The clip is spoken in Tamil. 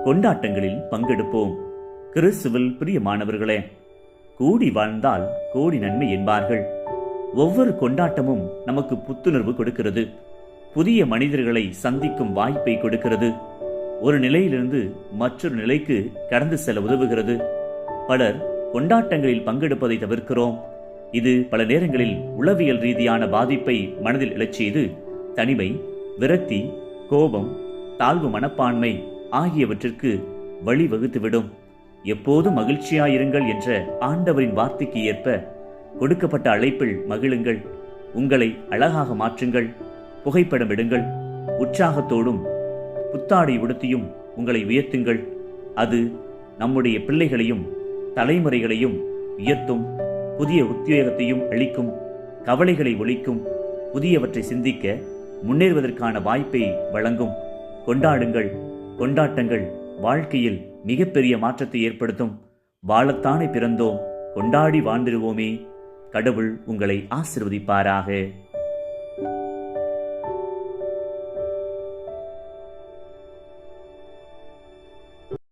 கொண்டாட்டங்களில் பங்கெடுப்போம். கிறிஸ்துவில் பிரியமானவர்களே, கூடி வாழ்ந்தால் கோடி நன்மை என்பார்கள். ஒவ்வொரு கொண்டாட்டமும் நமக்கு புத்துணர்வு கொடுக்கிறது. புதிய மனிதர்களை சந்திக்கும் வாய்ப்பை கொடுக்கிறது. ஒரு நிலையிலிருந்து மற்றொரு நிலைக்கு கடந்து செல்ல உதவுகிறது. பலர் கொண்டாட்டங்களில் பங்கெடுப்பதை தவிர்க்கிறோம். இது பல நேரங்களில் உளவியல் ரீதியான பாதிப்பை மனதில் எழச் செய்து தனிமை, விரக்தி, கோபம், தாழ்வு மனப்பான்மை ஆகியவற்றிற்கு வழிவகுத்துவிடும். எப்போதும் மகிழ்ச்சியாயிருங்கள் என்ற ஆண்டவரின் வார்த்தைக்கு ஏற்ப கொடுக்கப்பட்ட அழைப்பில் மகிழுங்கள். உங்களை அழகாக மாற்றுங்கள். புகைப்படம் எடுங்கள். உற்சாகத்தோடும் புத்தாடை உடுத்தியும் உங்களை உயர்த்துங்கள். அது நம்முடைய பிள்ளைகளையும் தலைமுறைகளையும் உயர்த்தும். புதிய உத்வேகத்தையும் அளிக்கும். கவலைகளை ஒழிக்கும். புதியவற்றை சிந்திக்க முன்னேறுவதற்கான வாய்ப்பை வழங்கும். கொண்டாடுங்கள். கொண்டாட்டங்கள் வாழ்க்கையில் மிகப்பெரிய மாற்றத்தை ஏற்படுத்தும். வாழத்தானே பிறந்தோம், கொண்டாடி வாழ்ந்திடுவோமே. கடவுள் உங்களை ஆசீர்வதிப்பாராக.